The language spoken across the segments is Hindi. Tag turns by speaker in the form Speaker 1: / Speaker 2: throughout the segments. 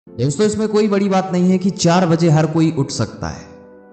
Speaker 1: दोस्तों इसमें कोई बड़ी बात नहीं है कि 4 बजे हर कोई उठ सकता है,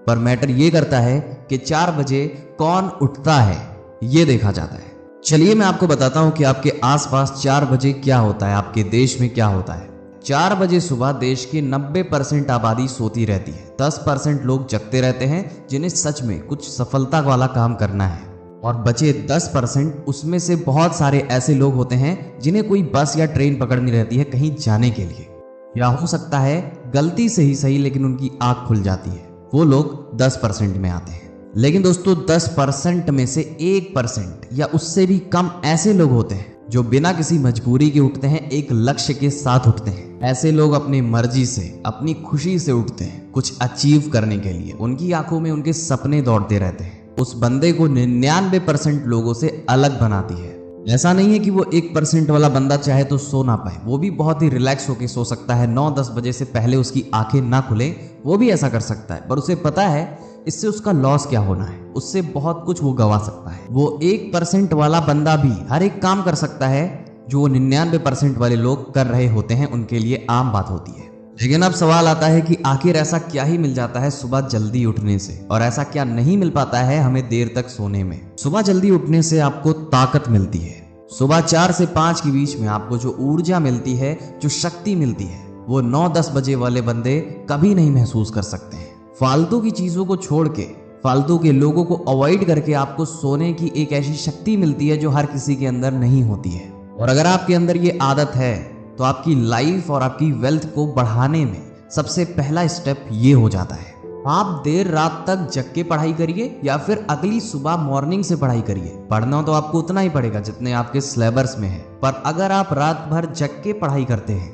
Speaker 1: पर मैटर ये करता है कि 4 बजे कौन उठता है ये देखा जाता है। चलिए मैं आपको बताता हूँ कि आपके आसपास 4 बजे क्या होता है, आपके देश में क्या होता है। 4 बजे सुबह देश की 90% आबादी सोती रहती है। 10% लोग जगते रहते हैं जिन्हें सच में कुछ सफलता वाला काम करना है, और बचे 10% उसमें से बहुत सारे ऐसे लोग होते हैं जिन्हें कोई बस या ट्रेन पकड़नी रहती है कहीं जाने के लिए, या हो सकता है गलती से ही सही लेकिन उनकी आंख खुल जाती है। वो लोग 10% में आते हैं। लेकिन दोस्तों 10% में से 1% या उससे भी कम ऐसे लोग होते हैं जो बिना किसी मजबूरी के उठते हैं, एक लक्ष्य के साथ उठते हैं। ऐसे लोग अपनी मर्जी से, अपनी खुशी से उठते हैं कुछ अचीव करने के लिए। उनकी आंखों में उनके सपने दौड़ते रहते हैं। उस बंदे को 99% लोगों से अलग बनाती है। ऐसा नहीं है कि वो 1% वाला बंदा चाहे तो सो ना पाए, वो भी बहुत ही रिलैक्स होकर सो सकता है। 9-10 बजे से पहले उसकी आंखें ना खुले, वो भी ऐसा कर सकता है, पर उसे पता है इससे उसका लॉस क्या होना है, उससे बहुत कुछ वो गवा सकता है। वो 1% वाला बंदा भी हर एक काम कर सकता है जो वो 99% वाले लोग कर रहे होते हैं, उनके लिए आम बात होती है। लेकिन अब सवाल आता है कि आखिर ऐसा क्या ही मिल जाता है सुबह जल्दी उठने से, और ऐसा क्या नहीं मिल पाता है हमें देर तक सोने में। सुबह जल्दी उठने से आपको ताकत मिलती है। सुबह 4 से 5 के बीच में आपको जो ऊर्जा मिलती है, जो शक्ति मिलती है, वो 9-10 बजे वाले बंदे कभी नहीं महसूस कर सकते हैं। फालतू की चीजों को छोड़ के, फालतू के लोगों को अवॉइड करके आपको सोने की एक ऐसी शक्ति मिलती है जो हर किसी के अंदर नहीं होती है। और अगर आपके अंदर ये आदत है तो आपकी लाइफ और आपकी वेल्थ को बढ़ाने में सबसे पहला स्टेप ये हो जाता है। आप देर रात तक जग के पढ़ाई करिए या फिर अगली सुबह मॉर्निंग से पढ़ाई करिए। पढ़ना तो आपको उतना ही पड़ेगा जितने आपके सिलेबस में है, पर अगर आप रात भर जग के पढ़ाई करते हैं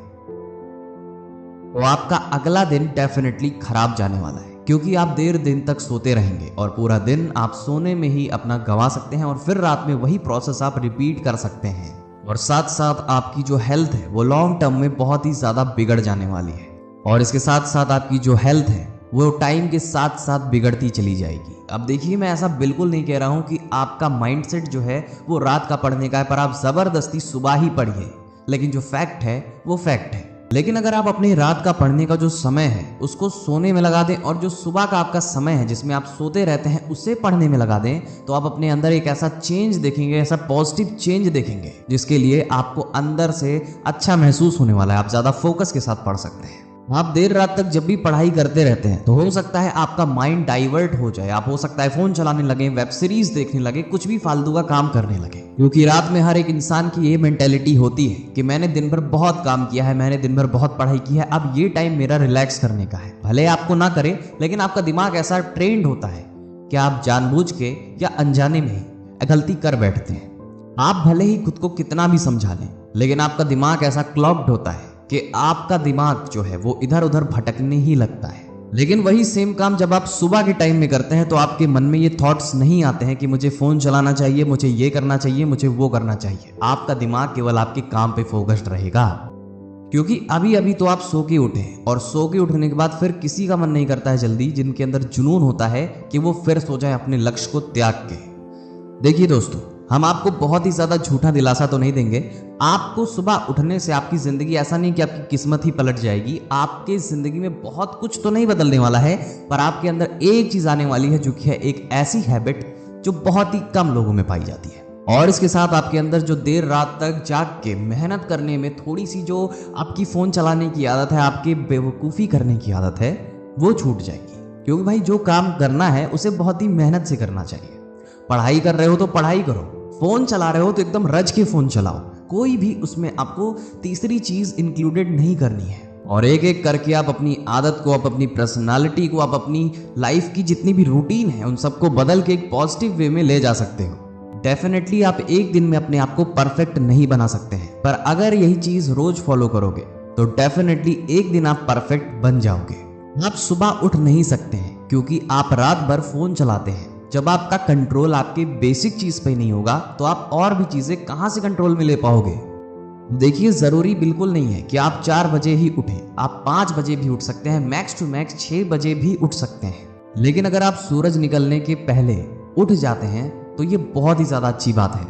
Speaker 1: तो आपका अगला दिन डेफिनेटली खराब जाने वाला है, क्योंकि आप देर दिन तक सोते रहेंगे और पूरा दिन आप सोने में ही अपना गंवा सकते हैं, और फिर रात में वही प्रोसेस आप रिपीट कर सकते हैं। और साथ साथ आपकी जो हेल्थ है वो लॉन्ग टर्म में बहुत ही ज्यादा बिगड़ जाने वाली है। और इसके साथ साथ आपकी जो हेल्थ है वो टाइम के साथ साथ बिगड़ती चली जाएगी। अब देखिए, मैं ऐसा बिल्कुल नहीं कह रहा हूं कि आपका माइंडसेट जो है वो रात का पढ़ने का है, पर आप जबरदस्ती सुबह ही पढ़िए। लेकिन जो फैक्ट है वो फैक्ट है। लेकिन अगर आप अपने रात का पढ़ने का जो समय है उसको सोने में लगा दें, और जो सुबह का आपका समय है जिसमें आप सोते रहते हैं उसे पढ़ने में लगा दें, तो आप अपने अंदर एक ऐसा चेंज देखेंगे, ऐसा पॉजिटिव चेंज देखेंगे जिसके लिए आपको अंदर से अच्छा महसूस होने वाला है। आप ज्यादा फोकस के साथ पढ़ सकते हैं। आप देर रात तक जब भी पढ़ाई करते रहते हैं तो हो सकता है आपका माइंड डाइवर्ट हो जाए। आप हो सकता है फोन चलाने लगे, वेब सीरीज देखने लगे, कुछ भी फालतू का काम करने लगे, क्योंकि रात में हर एक इंसान की ये मेंटेलिटी होती है कि मैंने दिन भर बहुत काम किया है, मैंने दिन भर बहुत पढ़ाई की है, अब ये टाइम मेरा रिलैक्स करने का है। भले आपको ना करे, लेकिन आपका दिमाग ऐसा ट्रेंड होता है कि आप जानबूझ के या अनजाने में गलती कर बैठते हैं। आप भले ही खुद को कितना भी समझा लें, लेकिन आपका दिमाग ऐसा क्लॉक्ड होता है कि आपका दिमाग जो है वो इधर उधर भटकने ही लगता है। लेकिन वही सेम काम जब आप सुबह के टाइम में करते हैं तो आपके मन में ये थॉट्स नहीं आते हैं कि मुझे फोन चलाना चाहिए, मुझे ये करना चाहिए, मुझे वो करना चाहिए। आपका दिमाग केवल आपके काम पे फोकस्ड रहेगा, क्योंकि अभी अभी तो आप सो के उठे हैं, और सो के उठने के बाद फिर किसी का मन नहीं करता है जल्दी, जिनके अंदर जुनून होता है कि वो फिर सो जाए अपने लक्ष्य को त्याग के। देखिए दोस्तों, हम आपको बहुत ही ज्यादा झूठा दिलासा तो नहीं देंगे। आपको सुबह उठने से आपकी जिंदगी, ऐसा नहीं कि आपकी किस्मत ही पलट जाएगी, आपके जिंदगी में बहुत कुछ तो नहीं बदलने वाला है, पर आपके अंदर एक चीज आने वाली है जो कि है एक ऐसी हैबिट जो बहुत ही कम लोगों में पाई जाती है। और इसके साथ आपके अंदर जो देर रात तक जाग के मेहनत करने में थोड़ी सी जो आपकी फोन चलाने की आदत है, आपकी बेवकूफ़ी करने की आदत है, वो छूट जाएगी। क्योंकि भाई जो काम करना है उसे बहुत ही मेहनत से करना चाहिए। पढ़ाई कर रहे हो तो पढ़ाई करो, फोन चला रहे हो तो एकदम रज के फोन चलाओ। कोई भी उसमें आपको तीसरी चीज इंक्लूडेड नहीं करनी है। और एक एक करके आप अपनी आदत को, आप अपनी पर्सनालिटी को, आप अपनी लाइफ की जितनी भी रूटीन है उन सबको बदल के एक पॉजिटिव वे में ले जा सकते हो। डेफिनेटली आप एक दिन में अपने आप को परफेक्ट नहीं बना सकते हैं, पर अगर यही चीज रोज फॉलो करोगे तो डेफिनेटली एक दिन आप परफेक्ट बन जाओगे। आप सुबह उठ नहीं सकते हैं क्योंकि आप रात भर फोन चलाते हैं। जब आपका कंट्रोल आपके बेसिक चीज पे नहीं होगा तो आप और भी चीजें कहां से कंट्रोल में ले पाओगे। देखिए, जरूरी बिल्कुल नहीं है कि आप 4 बजे ही उठें, आप 5 बजे भी उठ सकते हैं, मैक्स टू मैक्स 6 बजे भी उठ सकते हैं। लेकिन अगर आप सूरज निकलने के पहले उठ जाते हैं तो ये बहुत ही ज्यादा अच्छी बात है।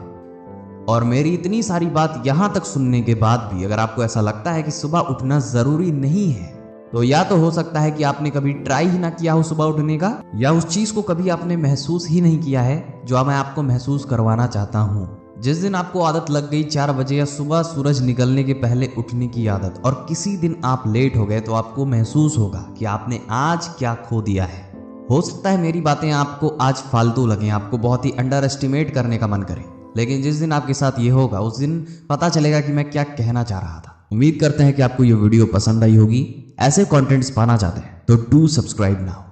Speaker 1: और मेरी इतनी सारी बात यहां तक सुनने के बाद भी अगर आपको ऐसा लगता है कि सुबह उठना जरूरी नहीं है, तो या तो हो सकता है कि आपने कभी ट्राई ही ना किया हो सुबह उठने का, या उस चीज को कभी आपने महसूस ही नहीं किया है जो मैं आपको महसूस करवाना चाहता हूँ। जिस दिन आपको आदत लग गई 4 बजे या सुबह सूरज निकलने के पहले उठने की आदत, और किसी दिन आप लेट हो गए, तो आपको महसूस होगा कि आपने आज क्या खो दिया है। हो सकता है मेरी बातें आपको आज फालतू लगें, आपको बहुत ही अंडर एस्टिमेट करने का मन करे, लेकिन जिस दिन आपके साथ ये होगा उस दिन पता चलेगा कि मैं क्या कहना चाह रहा था। उम्मीद करते हैं कि आपको ये वीडियो पसंद आई होगी। ऐसे कंटेंट्स पाना चाहते हैं तो डू सब्सक्राइब नाउ।